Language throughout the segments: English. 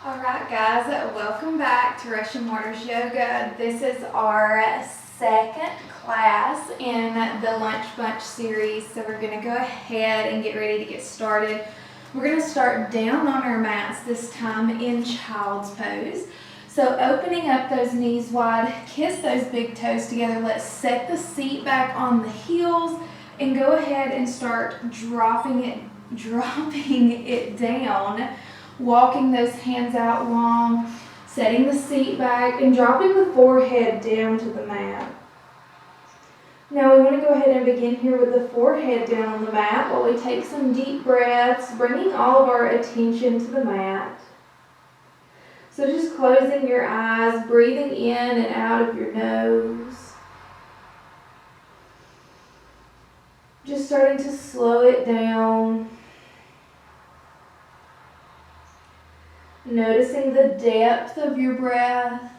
Alright guys, welcome back to Russian Waters Yoga. This is our second class in the Lunch Bunch series, so we're going to go ahead and get ready to get started. We're going to start down on our mats this time in child's pose. So opening up those knees wide, kiss those big toes together. Let's set the seat back on the heels and go ahead and start dropping it down. Walking those hands out long, setting the seat back, and dropping the forehead down to the mat. Now we want to go ahead and begin here with the forehead down on the mat while we take some deep breaths, bringing all of our attention to the mat. So just closing your eyes, breathing in and out of your nose. Just starting to slow it down. Noticing the depth of your breath.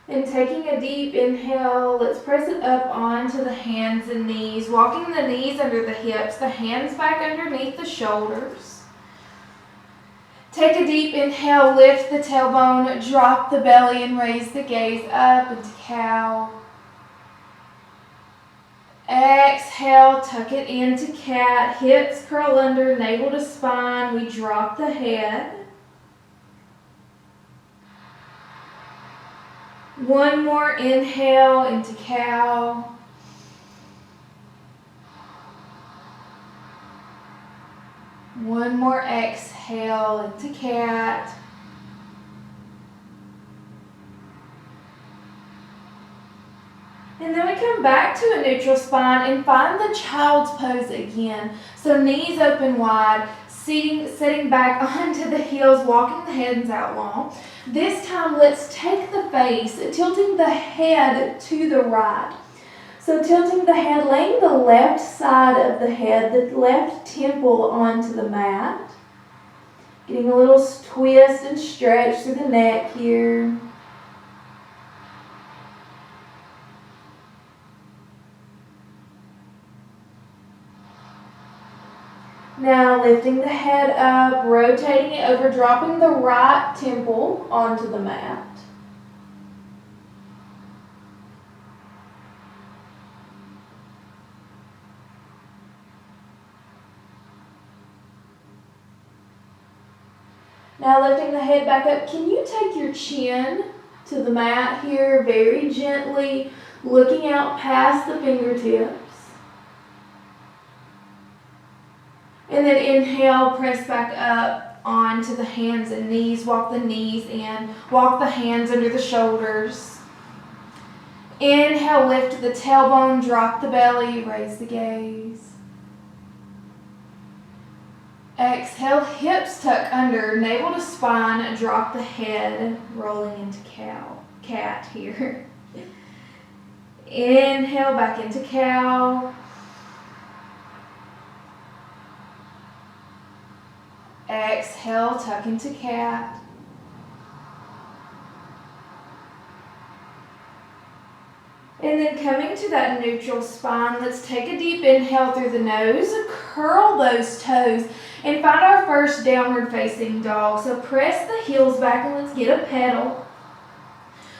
And taking a deep inhale, let's press it up onto the hands and knees, walking the knees under the hips, the hands back underneath the shoulders. Take a deep inhale, lift the tailbone, drop the belly and raise the gaze up into cow. Exhale, tuck it into cat, hips curl under, navel to spine, we drop the head. One more inhale into cow. One more exhale into cat. And then we come back to a neutral spine and find the child's pose again. So knees open wide, sitting back onto the heels, walking the hands out long. This time let's take the face, tilting the head to the right. So tilting the head, laying the left side of the head, the left temple onto the mat. Getting a little twist and stretch through the neck here. Now lifting the head up, rotating it over, dropping the right temple onto the mat. Now lifting the head back up, can you take your chin to the mat here very gently, looking out past the fingertips? And then inhale, press back up onto the hands and knees. Walk the knees in. Walk the hands under the shoulders. Inhale, lift the tailbone, drop the belly, raise the gaze. Exhale, hips tuck under, navel to spine, drop the head, rolling into cat here. Inhale, back into cow. Exhale, tuck into cat. And then coming to that neutral spine, let's take a deep inhale through the nose, curl those toes, and find our first downward facing dog. So press the heels back and let's get a pedal.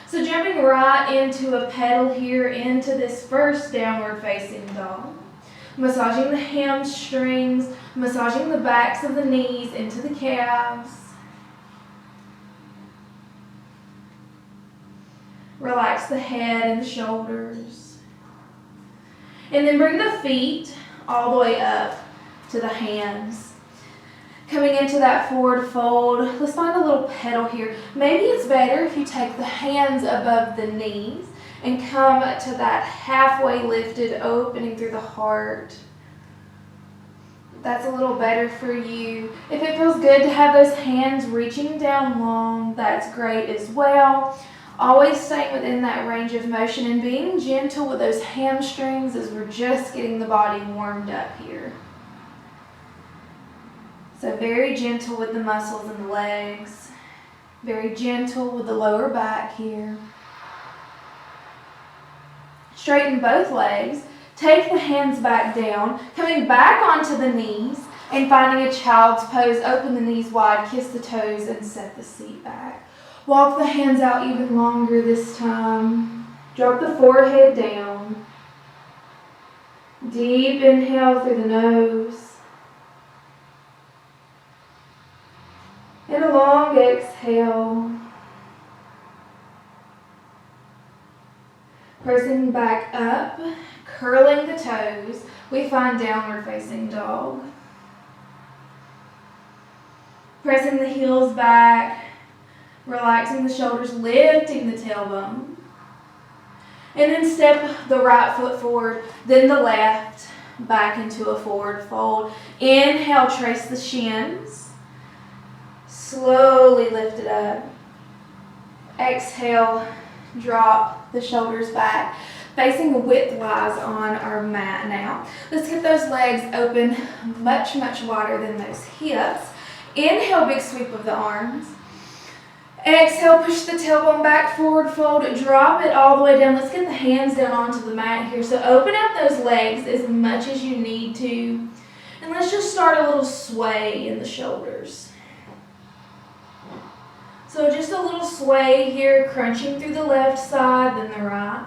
So jumping right into a pedal here into this first downward facing dog. Massaging the hamstrings, massaging the backs of the knees into the calves. Relax the head and the shoulders. And then bring the feet all the way up to the hands. Coming into that forward fold, let's find a little pedal here. Maybe it's better if you take the hands above the knees and come to that halfway lifted opening through the heart. That's a little better for you. If it feels good to have those hands reaching down long, that's great as well. Always staying within that range of motion and being gentle with those hamstrings as we're just getting the body warmed up here. So very gentle with the muscles in the legs. Very gentle with the lower back here. straighten both legs, take the hands back down, coming back onto the knees, and finding a child's pose. Open the knees wide, kiss the toes, and set the seat back. Walk the hands out even longer this time. Drop the forehead down. Deep inhale through the nose. And a long exhale. Pressing back up, curling the toes, we find downward facing dog. Pressing the heels back, relaxing the shoulders, lifting the tailbone. And then step the right foot forward, then the left, back into a forward fold. Inhale, trace the shins. Slowly lift it up. Exhale, drop the shoulders back. Facing widthwise on our mat now. Let's get those legs open much, much wider than those hips. Inhale, big sweep of the arms. Exhale, push the tailbone back, forward fold, drop it all the way down. Let's get the hands down onto the mat here. So open up those legs as much as you need to. And let's just start a little sway in the shoulders. So just a little sway here, crunching through the left side, then the right.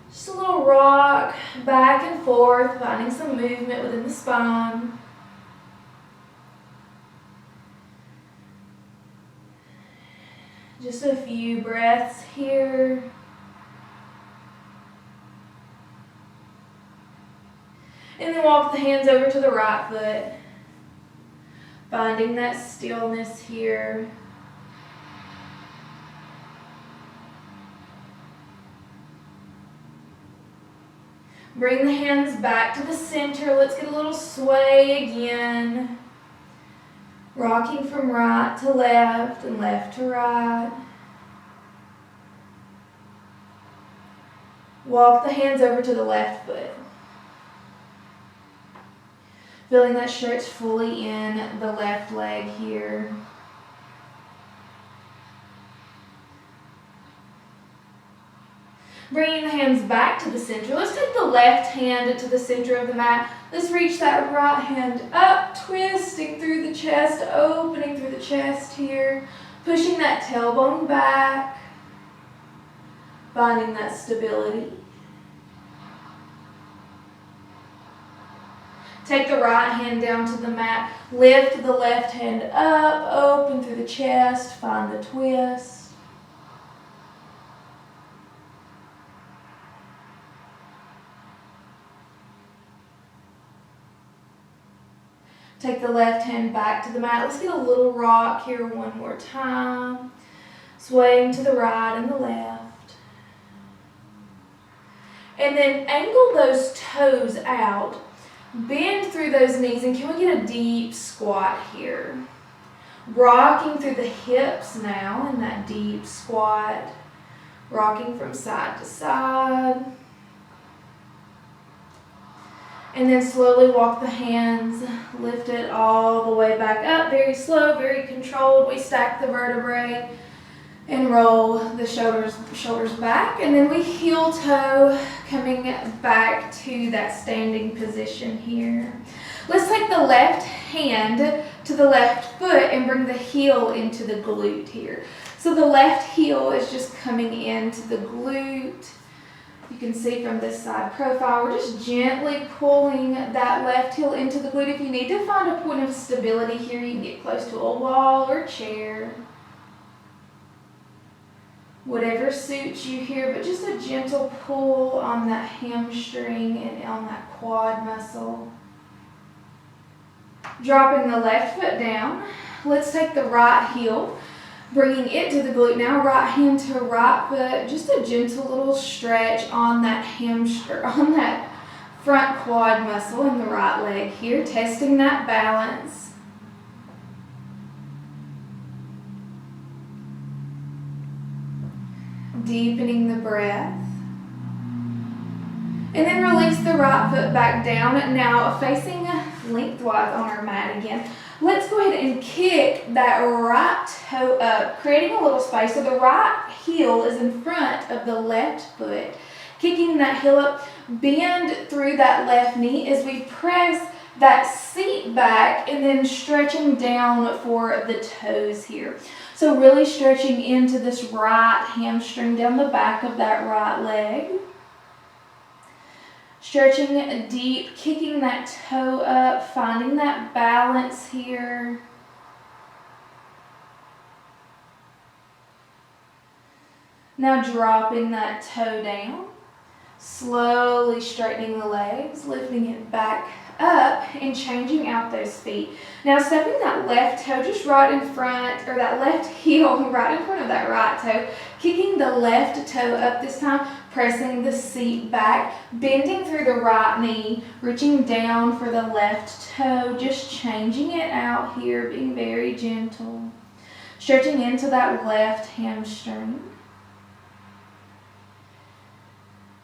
Just a little rock back and forth, finding some movement within the spine. Just a few breaths here. And then walk the hands over to the right foot. Finding that stillness here. Bring the hands back to the center. Let's get a little sway again. Rocking from right to left and left to right. Walk the hands over to the left foot. Feeling that stretch fully in the left leg here. Bringing the hands back to the center. Let's take the left hand to the center of the mat. Let's reach that right hand up, twisting through the chest, opening through the chest here. Pushing that tailbone back. Finding that stability. Take the right hand down to the mat. Lift the left hand up, open through the chest. Find the twist. Take the left hand back to the mat. Let's get a little rock here one more time. Swaying to the right and the left. And then angle those toes out. Bend through those knees, and can we get a deep squat here? Rocking through the hips now in that deep squat. Rocking from side to side. And then slowly walk the hands, lift it all the way back up. Very slow, very controlled. We stack the vertebrae and roll the shoulders back. And then we heel toe, coming back to that standing position here. Let's take the left hand to the left foot and bring the heel into the glute here. So the left heel is just coming into the glute. You can see from this side profile, we're just gently pulling that left heel into the glute. If you need to find a point of stability here, you can get close to a wall or chair. Whatever suits you here, but just a gentle pull on that hamstring and on that quad muscle. Dropping the left foot down. Let's take the right heel. Bringing it to the glute now, right hand to right foot, just a gentle little stretch on that hamstring, on that front quad muscle in the right leg here, testing that balance. Deepening the breath. And then release the right foot back down. Now facing lengthwise on our mat again. Let's go ahead and kick that right toe up, creating a little space. So the right heel is in front of the left foot. kicking that heel up. Bend through that left knee as we press that seat back and then stretching down for the toes here. So really stretching into this right hamstring down the back of that right leg. Stretching deep, kicking that toe up, finding that balance here. Now dropping that toe down, slowly straightening the legs, lifting it back up and changing out those feet. Now stepping that left toe just right in front, or that left heel right in front of that right toe, kicking the left toe up this time, pressing the seat back, bending through the right knee, reaching down for the left toe, just changing it out here, being very gentle. Stretching into that left hamstring.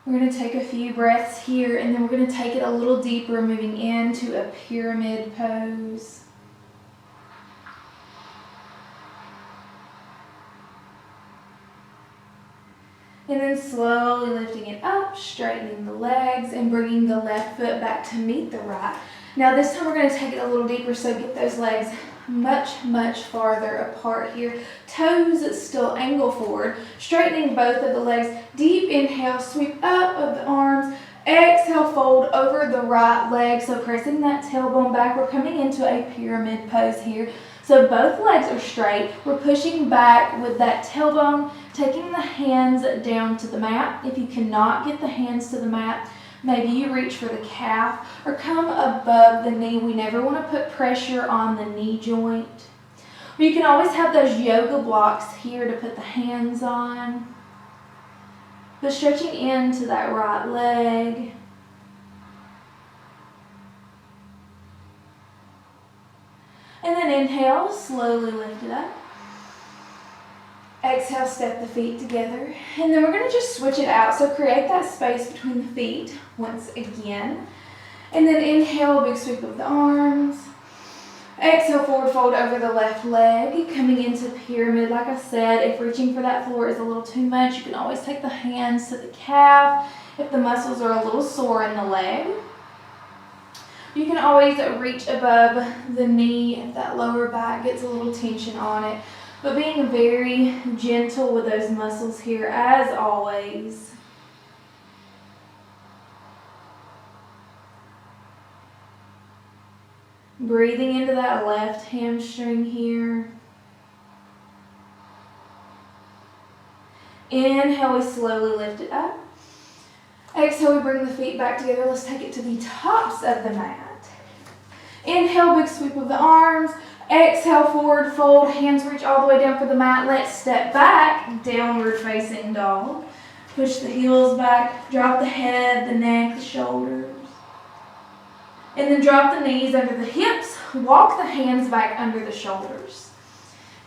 We're going to take a few breaths here, and then we're going to take it a little deeper, moving into a pyramid pose. And then slowly lifting it up, straightening the legs, and bringing the left foot back to meet the right. Now this time we're going to take it a little deeper, so get those legs much farther apart here. Toes still angle forward, straightening both of the legs. Deep inhale, sweep up of the arms. Exhale, fold over the right leg, so pressing that tailbone back. We're coming into a pyramid pose here. So both legs are straight. We're pushing back with that tailbone, taking the hands down to the mat. If you cannot get the hands to the mat, maybe you reach for the calf or come above the knee. We never want to put pressure on the knee joint. Or you can always have those yoga blocks here to put the hands on. But stretching into that right leg. And then inhale, slowly lift it up. Exhale, step the feet together. And then we're going to just switch it out. So create that space between the feet once again. And then inhale, big sweep of the arms. Exhale, forward fold over the left leg, coming into pyramid. Like I said, if reaching for that floor is a little too much, you can always take the hands to the calf if the muscles are a little sore in the leg. You can always reach above the knee if that lower back gets a little tension on it. But being very gentle with those muscles here, as always. Breathing into that left hamstring here. Inhale, we slowly lift it up. Exhale, we bring the feet back together. Let's take it to the tops of the mat. Inhale, big sweep of the arms. Exhale, forward fold, hands reach all the way down for the mat. Let's step back, downward facing dog. Push the heels back, drop the head, the neck, the shoulders. And then drop the knees under the hips, walk the hands back under the shoulders.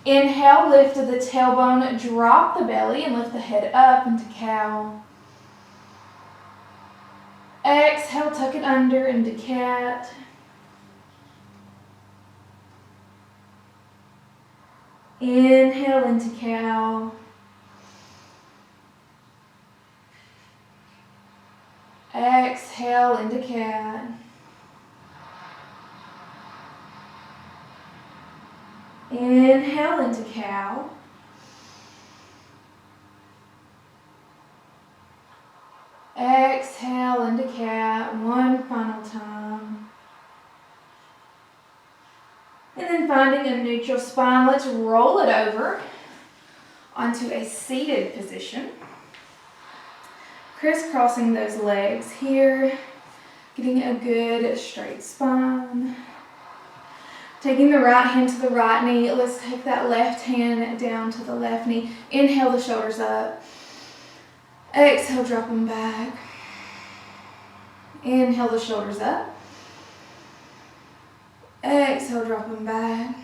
Inhale, lift to the tailbone, drop the belly and lift the head up into cow. Exhale, tuck it under into cat. Inhale into cow. Exhale into cat. Inhale into cow. Exhale into cat. One final time. And then finding a neutral spine, let's roll it over onto a seated position. Crisscrossing those legs here, getting a good straight spine. Taking the right hand to the right knee, let's take that left hand down to the left knee. Inhale the shoulders up. Exhale, drop them back. Inhale the shoulders up. Exhale, drop them back.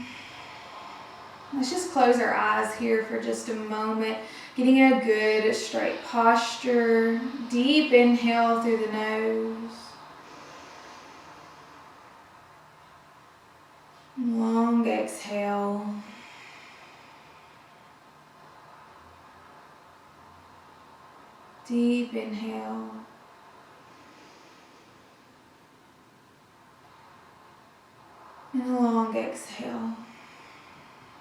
Let's just close our eyes here for just a moment. Getting a good straight posture. Deep inhale through the nose. Long exhale. Deep inhale. And a long exhale.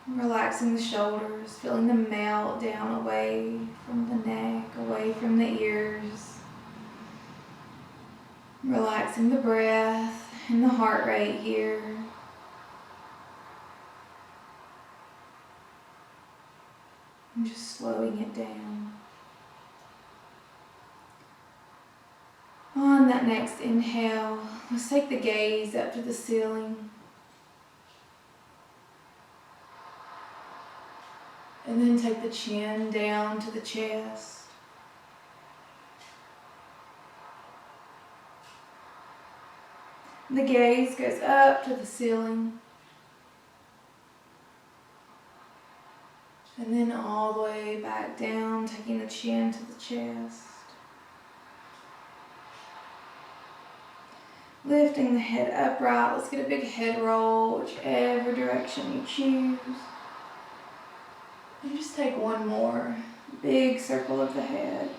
Relaxing the shoulders, feeling the melt down away from the neck, away from the ears. Relaxing the breath and the heart rate here. And just slowing it down. On that next inhale, let's take the gaze up to the ceiling. And then take the chin down to the chest. The gaze goes up to the ceiling. And then all the way back down, taking the chin to the chest. Lifting the head upright. Let's get a big head roll, whichever direction you choose. And just take one more big circle of the head.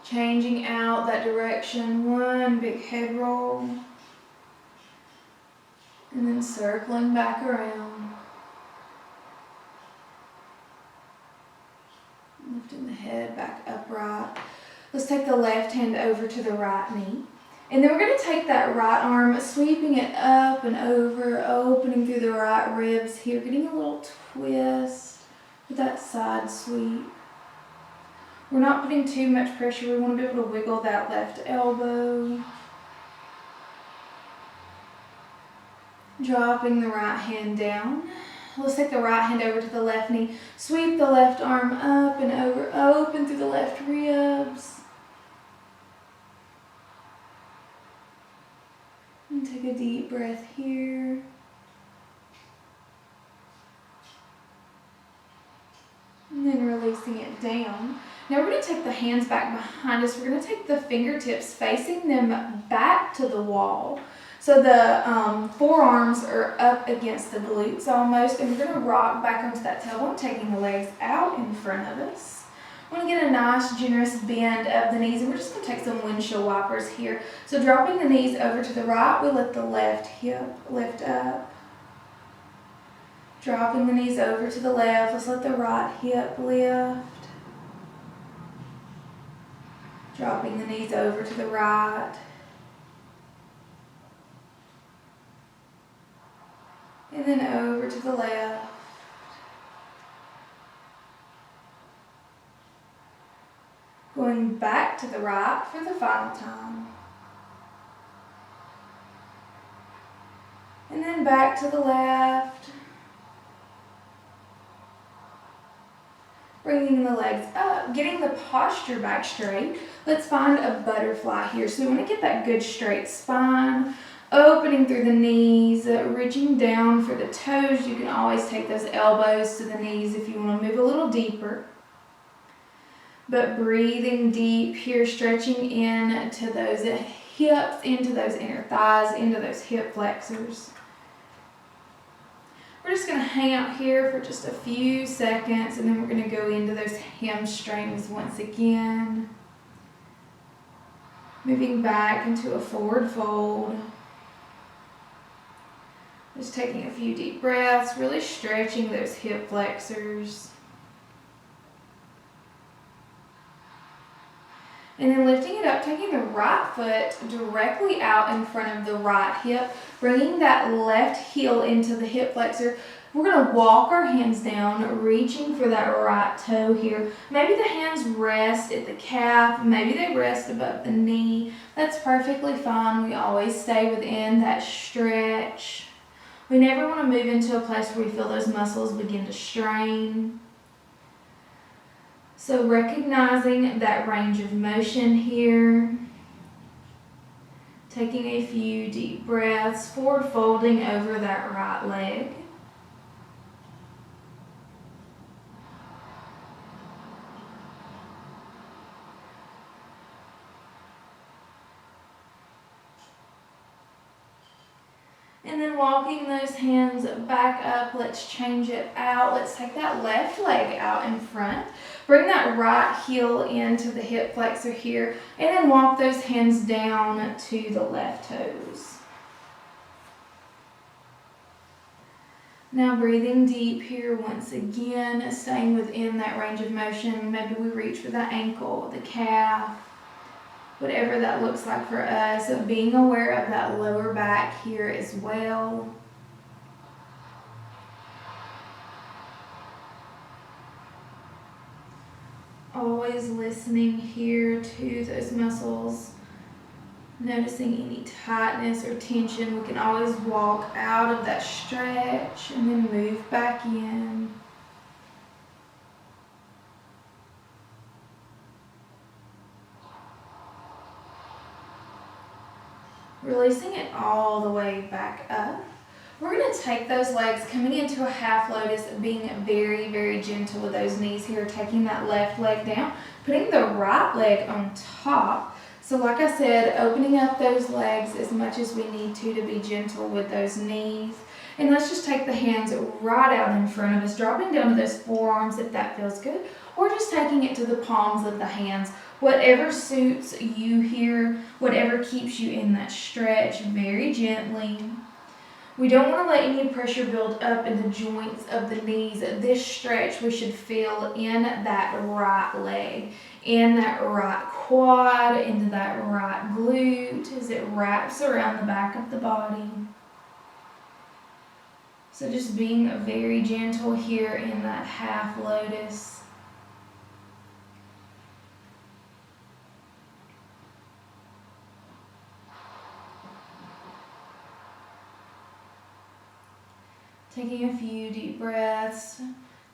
Changing out that direction, one big head roll. And then circling back around. Lifting the head back upright. Let's take the left hand over to the right knee. And then we're going to take that right arm, sweeping it up and over, opening through the right ribs here, getting a little twist with that side sweep. We're not putting too much pressure. We want to be able to wiggle that left elbow. Dropping the right hand down. Let's take the right hand over to the left knee. Sweep the left arm up and over, open through the left ribs. And take a deep breath here. And then releasing it down. Now we're going to take the hands back behind us. We're going to take the fingertips facing them back to the wall. So the forearms are up against the glutes almost. And we're going to rock back onto that tailbone, taking the legs out in front of us. We're going to get a nice generous bend of the knees, and we're just going to take some windshield wipers here. So dropping the knees over to the right, we let the left hip lift up. Dropping the knees over to the left, let's let the right hip lift. Dropping the knees over to the right. And then over to the left. Going back to the right for the final time. And then back to the left. Bringing the legs up, getting the posture back straight. Let's find a butterfly here. So we want to get that good straight spine. Opening through the knees, reaching down for the toes. You can always take those elbows to the knees if you want to move a little deeper. But breathing deep here, stretching into those hips, into those inner thighs, into those hip flexors. We're just going to hang out here for just a few seconds, and then we're going to go into those hamstrings once again. Moving back into a forward fold. Just taking a few deep breaths, really stretching those hip flexors. And then lifting it up, taking the right foot directly out in front of the right hip, bringing that left heel into the hip flexor. We're going to walk our hands down, reaching for that right toe here. Maybe the hands rest at the calf, maybe they rest above the knee. That's perfectly fine. We always stay within that stretch. We never want to move into a place where we feel those muscles begin to strain. So recognizing that range of motion here. Taking a few deep breaths, forward folding over that right leg. And then walking those hands back up, let's change it out. Let's take that left leg out in front. Bring that right heel into the hip flexor here, and then walk those hands down to the left toes. Now breathing deep here once again, staying within that range of motion. Maybe we reach for the ankle, the calf, whatever that looks like for us. So being aware of that lower back here as well. Always listening here to those muscles, noticing any tightness or tension. We can always walk out of that stretch and then move back in. Releasing it all the way back up. We're going to take those legs coming into a half lotus, being very, very gentle with those knees here, taking that left leg down, putting the right leg on top. So like I said, opening up those legs as much as we need to be gentle with those knees. And let's just take the hands right out in front of us, dropping down to those forearms if that feels good, or just taking it to the palms of the hands. Whatever suits you here, whatever keeps you in that stretch, very gently. We don't want to let any pressure build up in the joints of the knees. This stretch we should feel in that right leg, in that right quad, into that right glute as it wraps around the back of the body. So just being very gentle here in that half lotus. Taking a few deep breaths,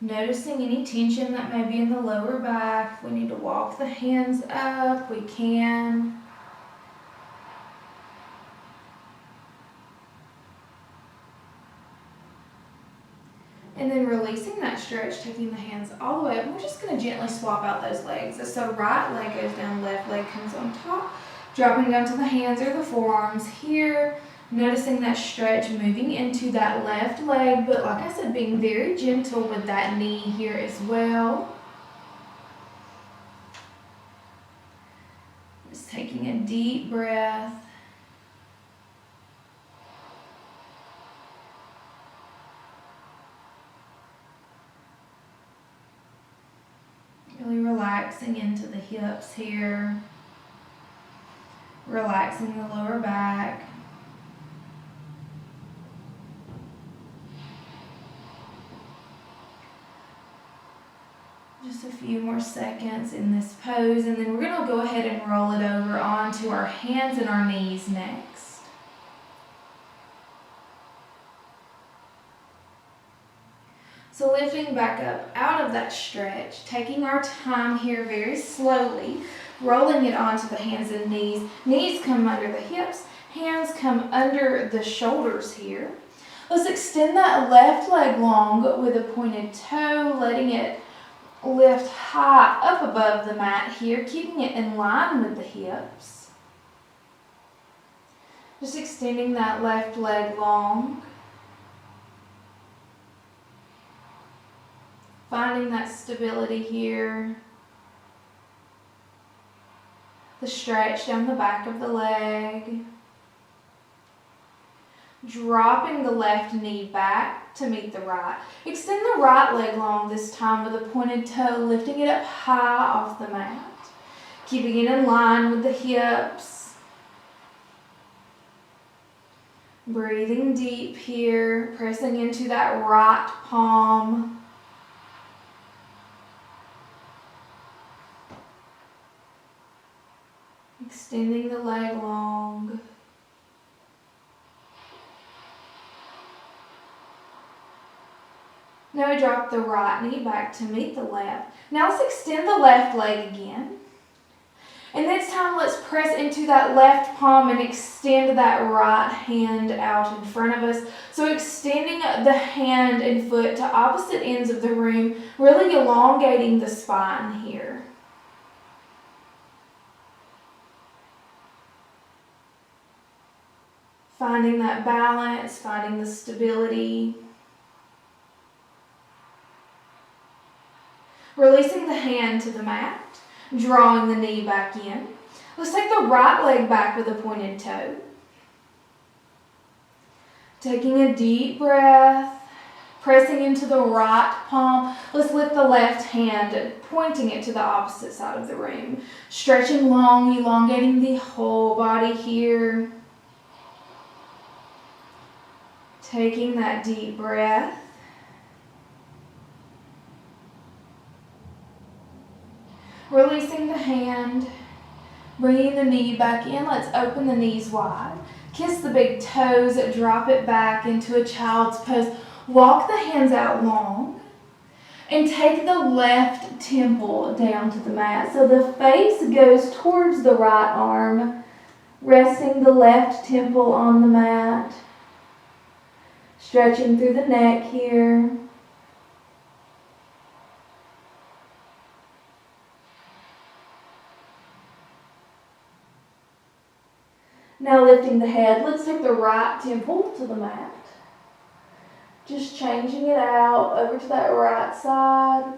noticing any tension that may be in the lower back. If we need to walk the hands up, we can. And then releasing that stretch, taking the hands all the way up. We're just going to gently swap out those legs. So right leg goes down, left leg comes on top, dropping down to the hands or the forearms here. Noticing that stretch, moving into that left leg, but like I said, being very gentle with that knee here as well. Just taking a deep breath. Really relaxing into the hips here. Relaxing the lower back. Just a few more seconds in this pose, and then we're going to go ahead and roll it over onto our hands and our knees next. So lifting back up out of that stretch, taking our time here very slowly, rolling it onto the hands and knees. Knees come under the hips, hands come under the shoulders here. Let's extend that left leg long with a pointed toe, letting it lift high up above the mat here, keeping it in line with the hips. Just extending that left leg long. Finding that stability here. The stretch down the back of the leg. Dropping the left knee back to meet the right. Extend the right leg long this time with a pointed toe, lifting it up high off the mat. Keeping it in line with the hips. Breathing deep here, pressing into that right palm. Extending the leg long. Now we drop the right knee back to meet the left. Now let's extend the left leg again. And this time let's press into that left palm and extend that right hand out in front of us. So extending the hand and foot to opposite ends of the room, really elongating the spine here. Finding that balance, finding the stability. Releasing the hand to the mat, drawing the knee back in. Let's take the right leg back with a pointed toe. Taking a deep breath, pressing into the right palm. Let's lift the left hand, pointing it to the opposite side of the room. Stretching long, elongating the whole body here. Taking that deep breath. Releasing the hand, bringing the knee back in. Let's open the knees wide. Kiss the big toes, drop it back into a child's pose. Walk the hands out long and take the left temple down to the mat. So the face goes towards the right arm, resting the left temple on the mat. Stretching through the neck here. Now lifting the head, let's take the right temple to the mat. Just changing it out over to that right side.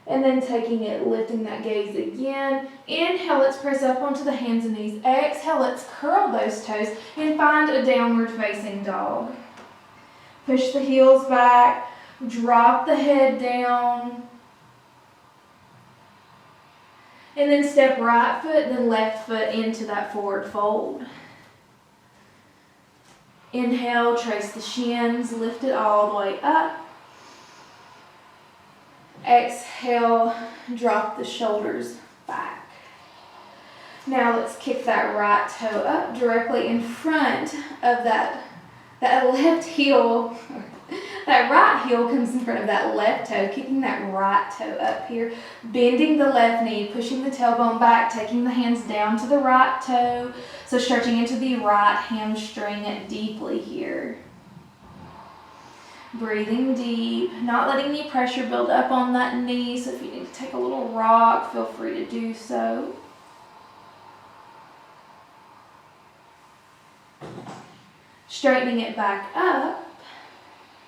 And then taking it, lifting that gaze again. Inhale, let's press up onto the hands and knees. Exhale, let's curl those toes and find a downward facing dog. Push the heels back, drop the head down. And then step right foot, then left foot into that forward fold. Inhale, trace the shins, lift it all the way up. Exhale, drop the shoulders back. Now let's kick that right toe up directly in front of that left heel. That right heel comes in front of that left toe, kicking that right toe up here. Bending the left knee, pushing the tailbone back, taking the hands down to the right toe. So stretching into the right hamstring deeply here. Breathing deep, not letting any pressure build up on that knee. So if you need to take a little rock, feel free to do so. Straightening it back up,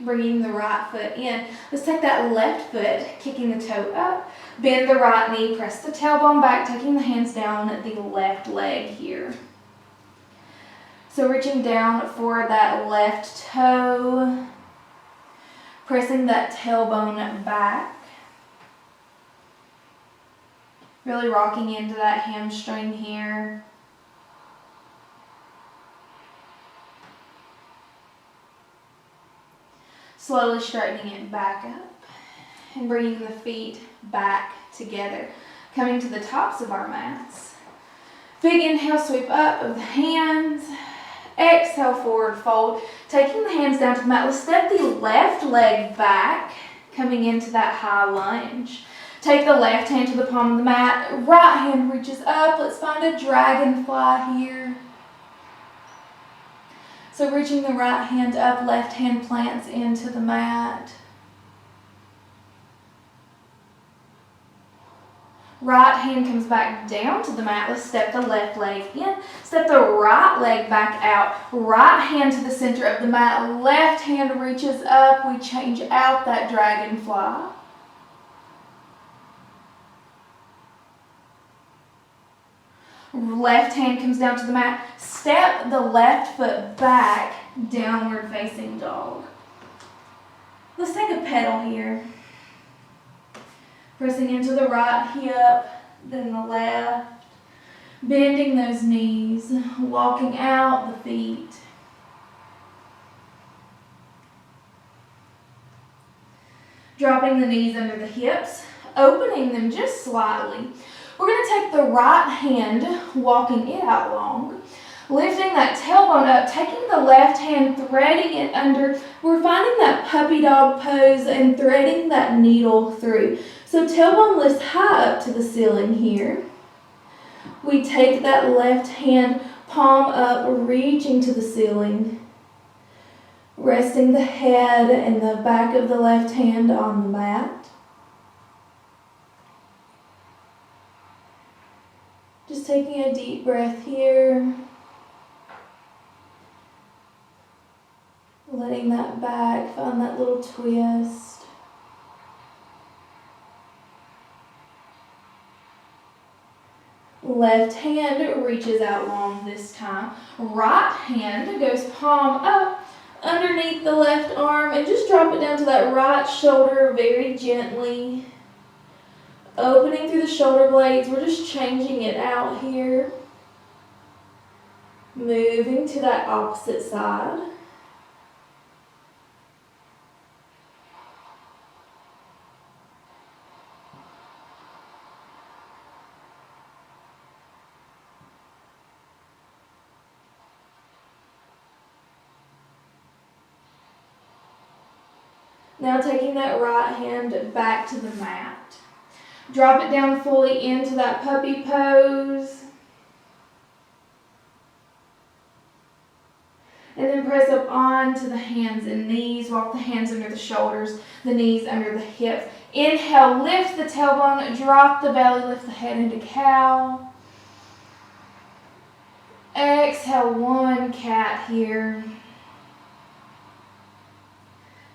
bringing the right foot in. Let's take that left foot, kicking the toe up, bend the right knee, press the tailbone back, taking the hands down the left leg here. So reaching down for that left toe, pressing that tailbone back. Really rocking into that hamstring here. Slowly straightening it back up and bringing the feet back together. Coming to the tops of our mats. Big inhale, sweep up of the hands. Exhale, forward fold. Taking the hands down to the mat. Let's step the left leg back, coming into that high lunge. Take the left hand to the palm of the mat. Right hand reaches up. Let's find a dragonfly here. So reaching the right hand up, left hand plants into the mat. Right hand comes back down to the mat. Let's step the left leg in. Step the right leg back out. Right hand to the center of the mat. Left hand reaches up. We change out that dragonfly. Left hand comes down to the mat. Step the left foot back, downward facing dog. Let's take a pedal here. Pressing into the right hip, then the left. Bending those knees, walking out the feet. Dropping the knees under the hips, opening them just slightly. We're going to take the right hand, walking it out long, lifting that tailbone up, taking the left hand, threading it under. We're finding that puppy dog pose and threading that needle through. So tailbone lifts high up to the ceiling here. We take that left hand, palm up, reaching to the ceiling, resting the head and the back of the left hand on the mat. taking a deep breath here. Letting that back find that little twist. Left hand reaches out long this time. Right hand goes palm up underneath the left arm and just drop it down to that right shoulder very gently. Opening through the shoulder blades, we're just changing it out here. Moving to that opposite side. Now taking that right hand back to the mat. Drop it down fully into that puppy pose. And then press up onto the hands and knees. Walk the hands under the shoulders, the knees under the hips. Inhale, lift the tailbone, drop the belly, lift the head into cow. Exhale, one cat here.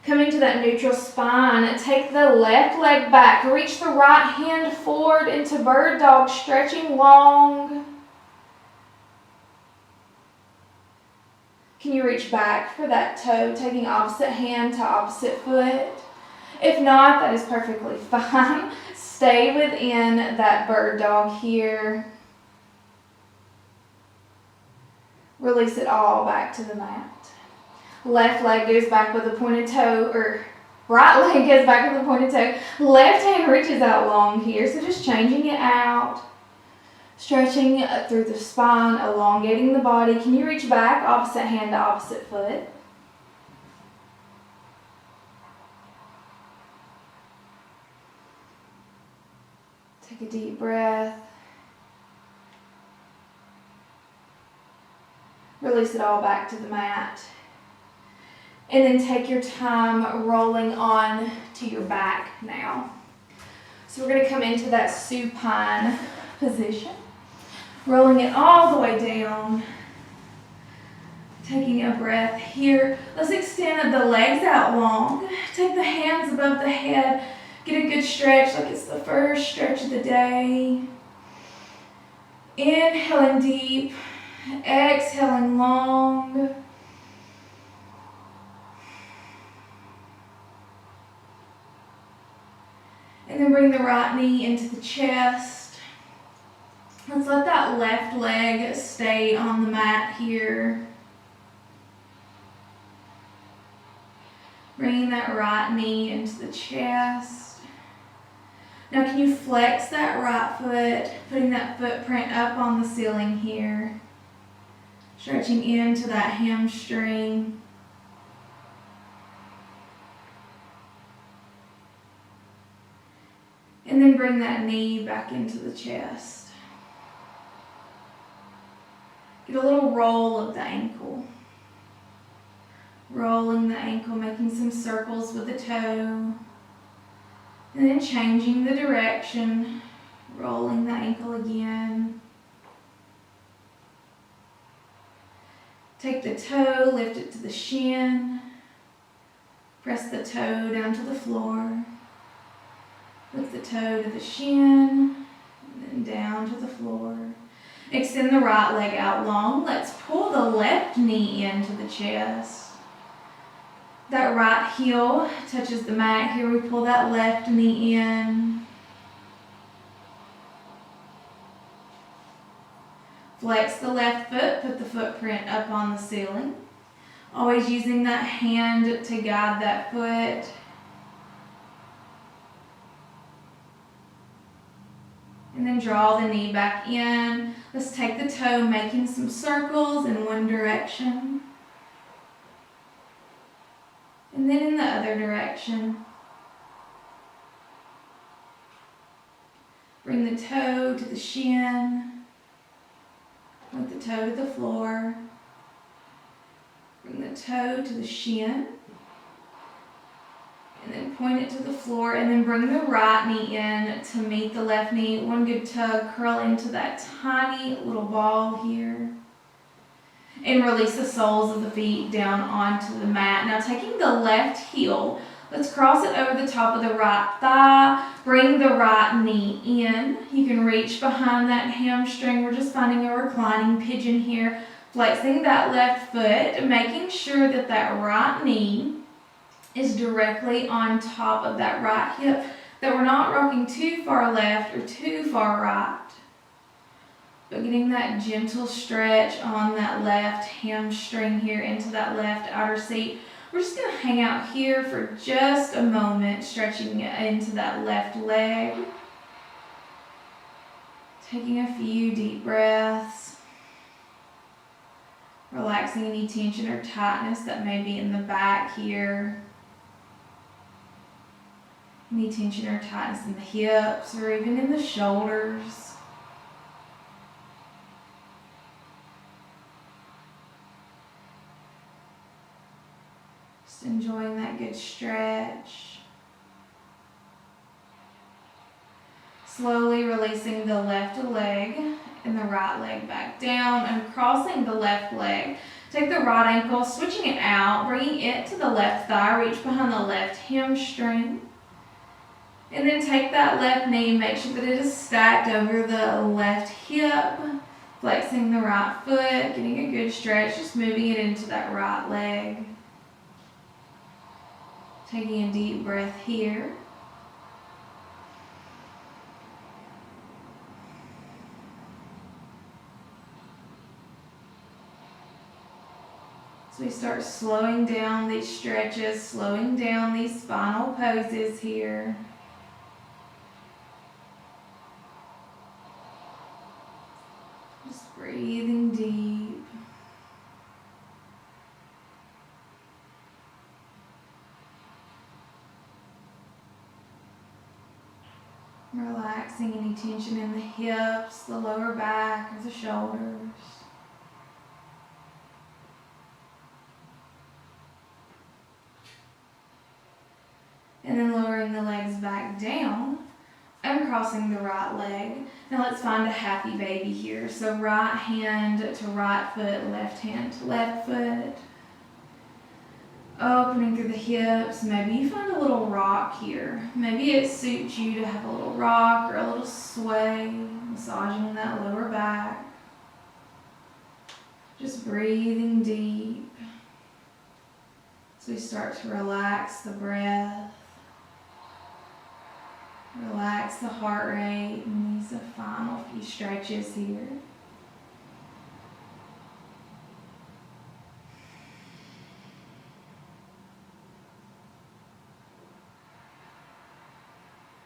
Coming to that neutral spine, take the left leg back. Reach the right hand forward into bird dog, stretching long. Can you reach back for that toe, taking opposite hand to opposite foot? If not, that is perfectly fine. Stay within that bird dog here. Release it all back to the mat. Left leg goes back with a pointed toe, or right leg goes back with a pointed toe. Left hand reaches out long here, so just changing it out. Stretching through the spine, elongating the body. Can you reach back, opposite hand to opposite foot? Take a deep breath. Release it all back to the mat. And then take your time rolling on to your back now. So we're going to come into that supine position. Rolling it all the way down. Taking a breath here. Let's extend the legs out long. Take the hands above the head. Get a good stretch like it's the first stretch of the day. Inhaling deep. Exhaling long. And then bring the right knee into the chest. Let's let that left leg stay on the mat here. Bringing that right knee into the chest. Now can you flex that right foot, putting that footprint up on the ceiling here. Stretching into that hamstring. And then bring that knee back into the chest. Get a little roll of the ankle. Rolling the ankle, making some circles with the toe. And then changing the direction. Rolling the ankle again. Take the toe, lift it to the shin. Press the toe down to the floor. Lift the toe to the shin, and then down to the floor. Extend the right leg out long. Let's pull the left knee into the chest. That right heel touches the mat. Here we pull that left knee in. Flex the left foot, put the footprint up on the ceiling. Always using that hand to guide that foot. And then draw the knee back in. Let's take the toe, making some circles in one direction. And then in the other direction. Bring the toe to the shin. With the toe to the floor. Bring the toe to the shin. And then point it to the floor, and then bring the right knee in to meet the left knee. One good tug, curl into that tiny little ball here. And release the soles of the feet down onto the mat. Now taking the left heel, let's cross it over the top of the right thigh. Bring the right knee in. You can reach behind that hamstring. We're just finding a reclining pigeon here. Flexing that left foot, making sure that that right knee is directly on top of that right hip, that we're not rocking too far left or too far right. But getting that gentle stretch on that left hamstring here into that left outer seat. We're just going to hang out here for just a moment, stretching into that left leg. Taking a few deep breaths. Relaxing any tension or tightness that may be in the back here. Any tension or tightness in the hips or even in the shoulders. Just enjoying that good stretch. Slowly releasing the left leg and the right leg back down and crossing the left leg. Take the right ankle, switching it out, bringing it to the left thigh, reach behind the left hamstring. And then take that left knee, make sure that it is stacked over the left hip, flexing the right foot, getting a good stretch, just moving it into that right leg. Taking a deep breath here. So we start slowing down these stretches, slowing down these spinal poses here. Just breathing deep. Relaxing any tension in the hips, the lower back, or the shoulders. And then lowering the legs back down and crossing the right leg. Now let's find a happy baby here. So right hand to right foot, left hand to left foot. Opening through the hips. Maybe you find a little rock here. Maybe it suits you to have a little rock or a little sway, massaging that lower back. Just breathing deep. So we start to relax the breath. Relax the heart rate and these final few stretches here.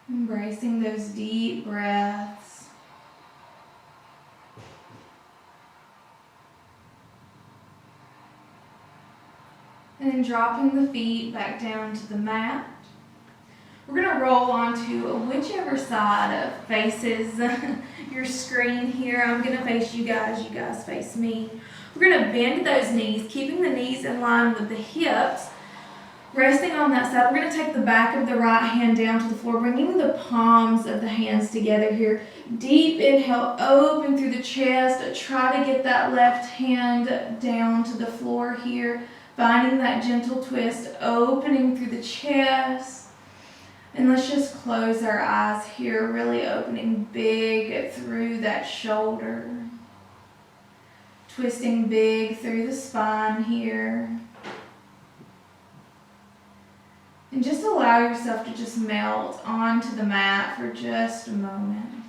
Embracing those deep breaths. And then dropping the feet back down to the mat. We're going to roll onto whichever side faces your screen here. I'm going to face you guys face me. We're going to bend those knees, keeping the knees in line with the hips. Resting on that side, we're going to take the back of the right hand down to the floor, bringing the palms of the hands together here. Deep inhale, open through the chest. Try to get that left hand down to the floor here. Finding that gentle twist, opening through the chest. And let's just close our eyes here, really opening big through that shoulder. Twisting big through the spine here. And just allow yourself to just melt onto the mat for just a moment.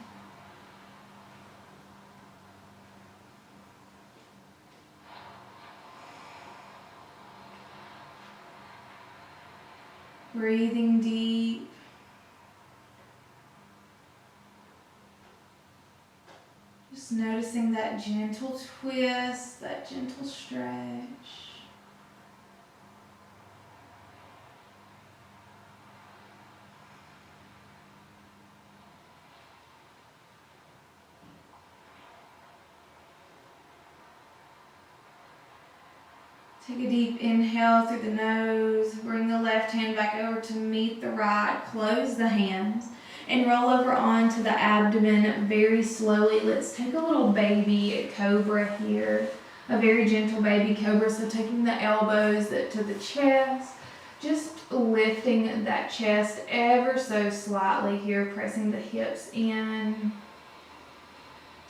Breathing deep. Just noticing that gentle twist, that gentle stretch. Take a deep inhale through the nose. Bring the left hand back over to meet the right. Close the hands and roll over onto the abdomen very slowly. Let's take a little baby cobra here. A very gentle baby cobra. So taking the elbows to the chest. Just lifting that chest ever so slightly here. Pressing the hips in.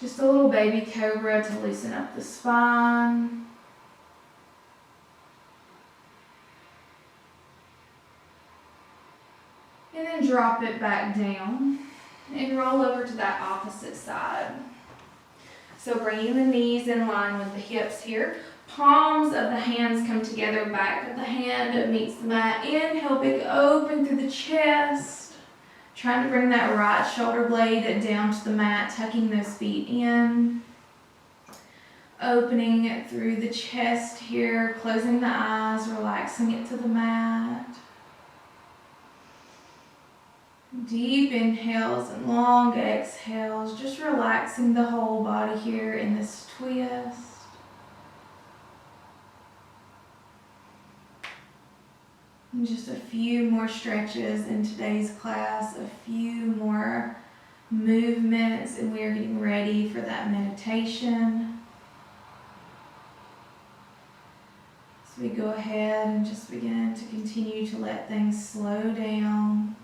Just a little baby cobra to loosen up the spine. And then drop it back down and roll over to that opposite side. So bringing the knees in line with the hips here. Palms of the hands come together, back of the hand meets the mat. Inhale, big open through the chest. Trying to bring that right shoulder blade down to the mat, tucking those feet in. Opening through the chest here, closing the eyes, relaxing it to the mat. Deep inhales and long exhales, just relaxing the whole body here in this twist. And just a few more stretches in today's class, a few more movements, and we are getting ready for that meditation. So we go ahead and just begin to continue to let things slow down.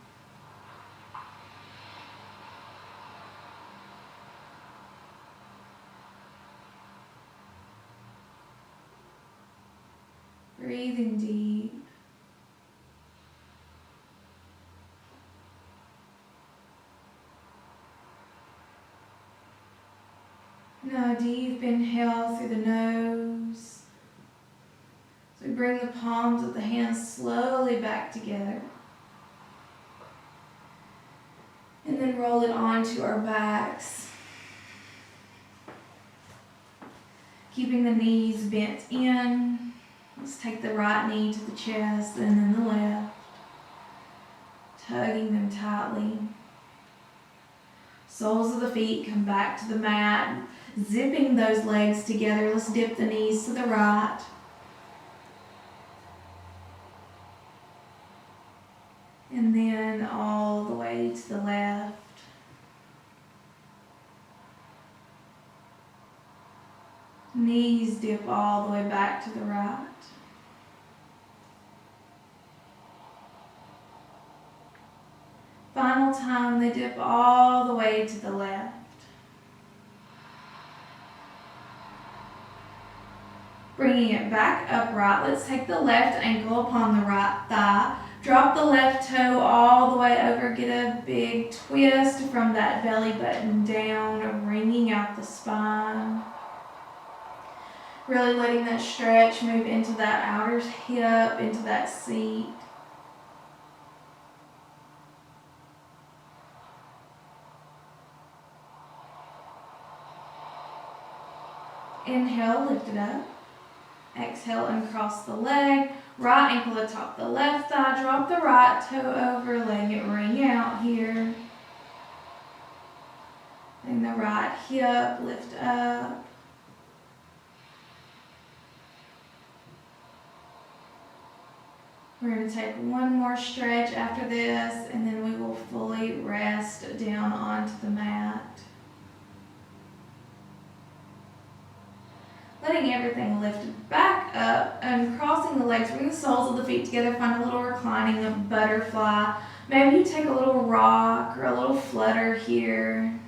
Breathing deep. Now deep inhale through the nose. So we bring the palms of the hands slowly back together. And then roll it onto our backs. Keeping the knees bent in. Let's take the right knee to the chest and then the left. Tugging them tightly. Soles of the feet come back to the mat. Zipping those legs together. Let's dip the knees to the right. And then all the way to the left. Knees dip all the way back to the right. Final time, they dip all the way to the left. Bringing it back upright, let's take the left ankle upon the right thigh. Drop the left toe all the way over. Get a big twist from that belly button down, wringing out the spine. Really letting that stretch move into that outer hip, into that seat. Inhale, lift it up. Exhale, uncross the leg. Right ankle atop the left thigh. Drop the right toe over, letting it ring out here. And the right hip, lift up. We're going to take one more stretch after this, and then we will fully rest down onto the mat. Letting everything lift back up and crossing the legs, bring the soles of the feet together, find a little reclining of butterfly. Maybe you take a little rock or a little flutter here.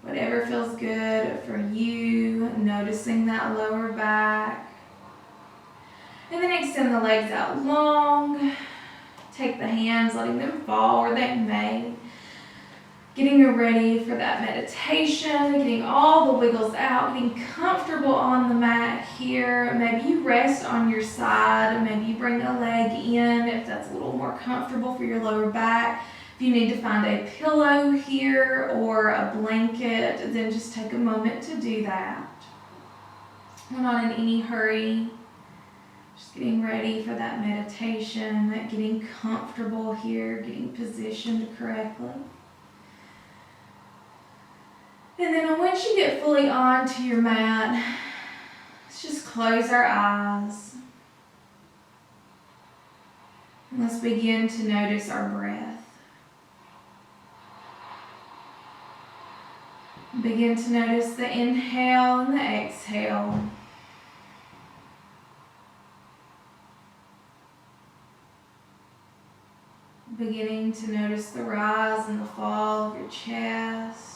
Whatever feels good for you, noticing that lower back. And then extend the legs out long. Take the hands, letting them fall where they may. Getting you ready for that meditation, getting all the wiggles out, getting comfortable on the mat here. Maybe you rest on your side, maybe you bring a leg in if that's a little more comfortable for your lower back. If you need to find a pillow here or a blanket, then just take a moment to do that. We're not in any hurry. Just getting ready for that meditation, getting comfortable here, getting positioned correctly. And then once you get fully onto your mat, let's just close our eyes. And let's begin to notice our breath. Begin to notice the inhale and the exhale. Beginning to notice the rise and the fall of your chest.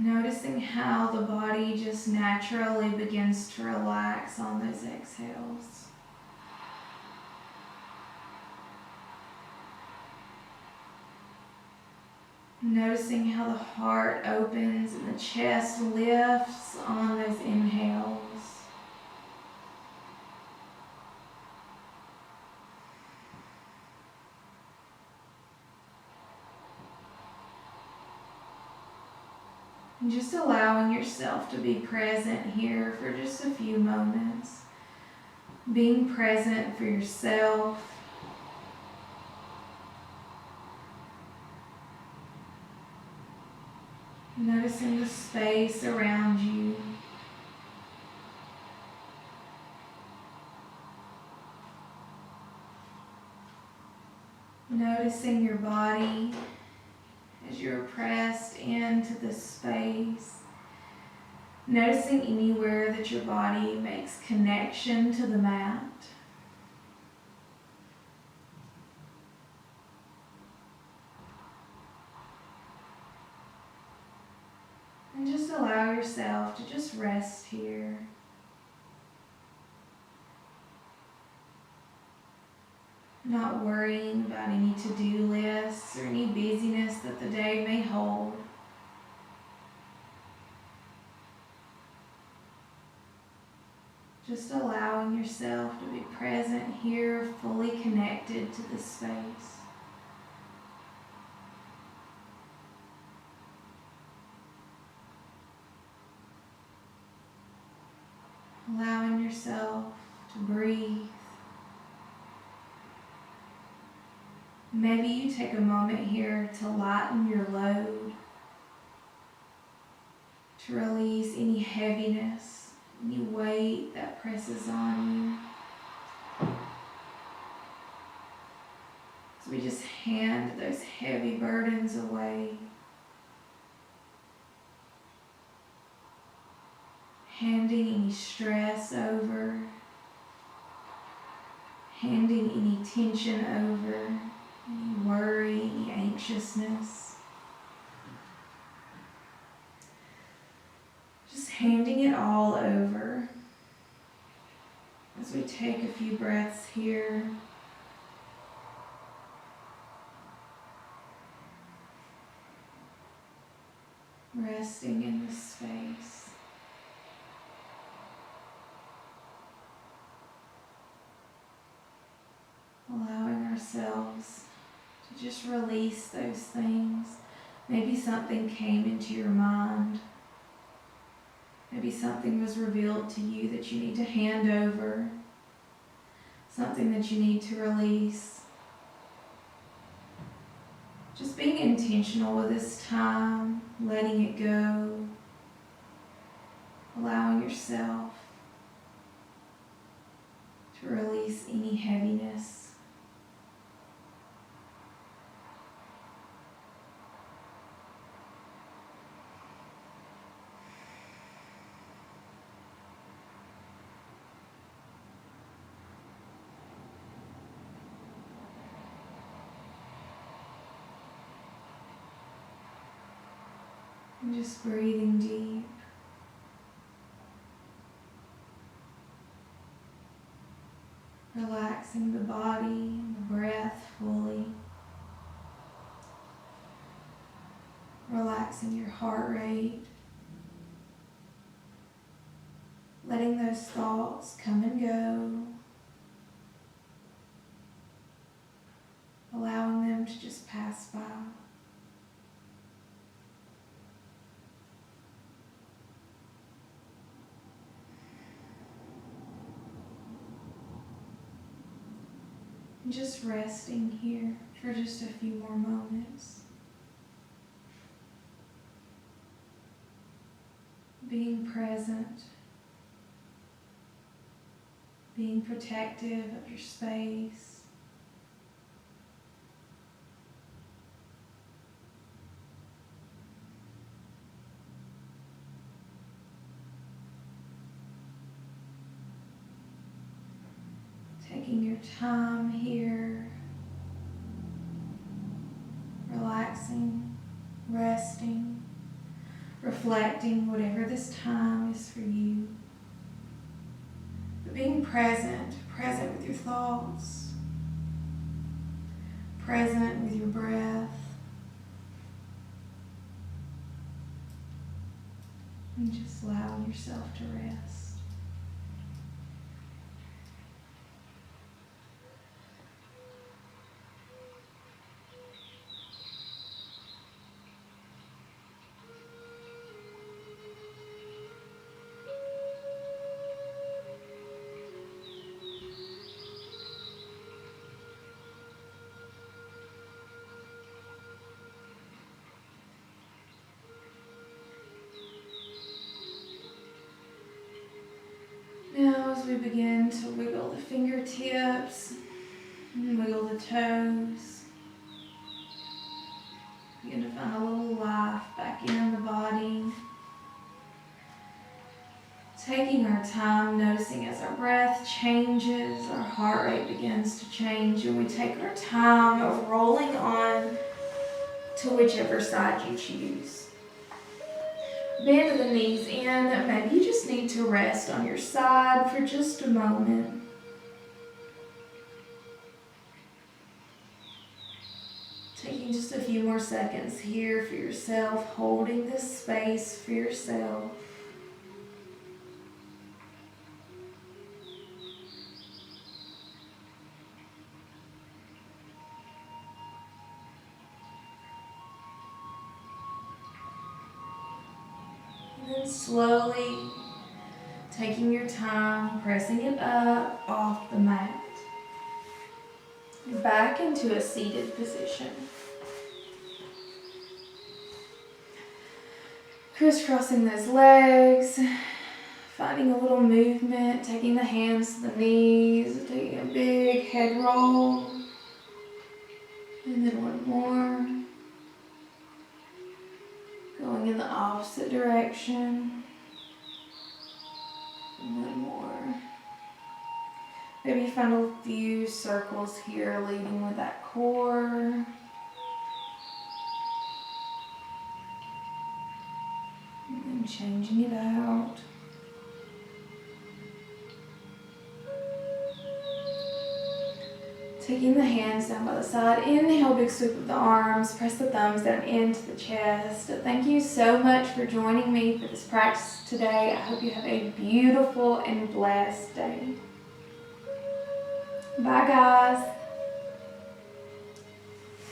Noticing how the body just naturally begins to relax on those exhales. Noticing how the heart opens and the chest lifts on those inhales. And just allowing yourself to be present here for just a few moments. Being present for yourself. Noticing the space around you. Noticing your body as you're pressed into the space. Noticing anywhere that your body makes connection to the mat. And just allow yourself to just rest here. Not worrying about any to-do lists or any busyness that the day may hold. Just allowing yourself to be present here, fully connected to this space. Allowing yourself to breathe. Maybe you take a moment here to lighten your load, to release any heaviness, any weight that presses on you. So we just hand those heavy burdens away. Handing any stress over, handing any tension over, any worry, any anxiousness. Just handing it all over as we take a few breaths here. Resting in this space. Allowing ourselves to just release those things. Maybe something came into your mind. Maybe something was revealed to you that you need to hand over. Something that you need to release. Just being intentional with this time, letting it go. Allowing yourself to release any heaviness. And just breathing deep. Relaxing the body and the breath fully. Relaxing your heart rate. Letting those thoughts come and go. Allowing them to just pass by. Just resting here. for just a few more moments. Being present, being protective of your space. Taking your time here, relaxing, resting, reflecting, whatever this time is for you. But being present with your thoughts, present with your breath, and just allowing yourself to rest. Now as we begin to wiggle the fingertips and wiggle the toes, begin to find a little life back in the body. Taking our time, noticing as our breath changes, our heart rate begins to change, and we take our time rolling on to whichever side you choose. Bend the knees in. Maybe you just need to rest on your side for just a moment. Taking just a few more seconds here for yourself, holding this space for yourself. And then slowly taking your time, pressing it up off the mat. Back into a seated position. Crisscrossing those legs, finding a little movement, taking the hands to the knees, taking a big head roll. And then one more. Going in the opposite direction. And one more. Maybe find a few circles here leading with that core. And then changing it out. Taking the hands down by the side. Inhale, big sweep of the arms. Press the thumbs down into the chest. Thank you so much for joining me for this practice today. I hope you have a beautiful and blessed day. Bye, guys.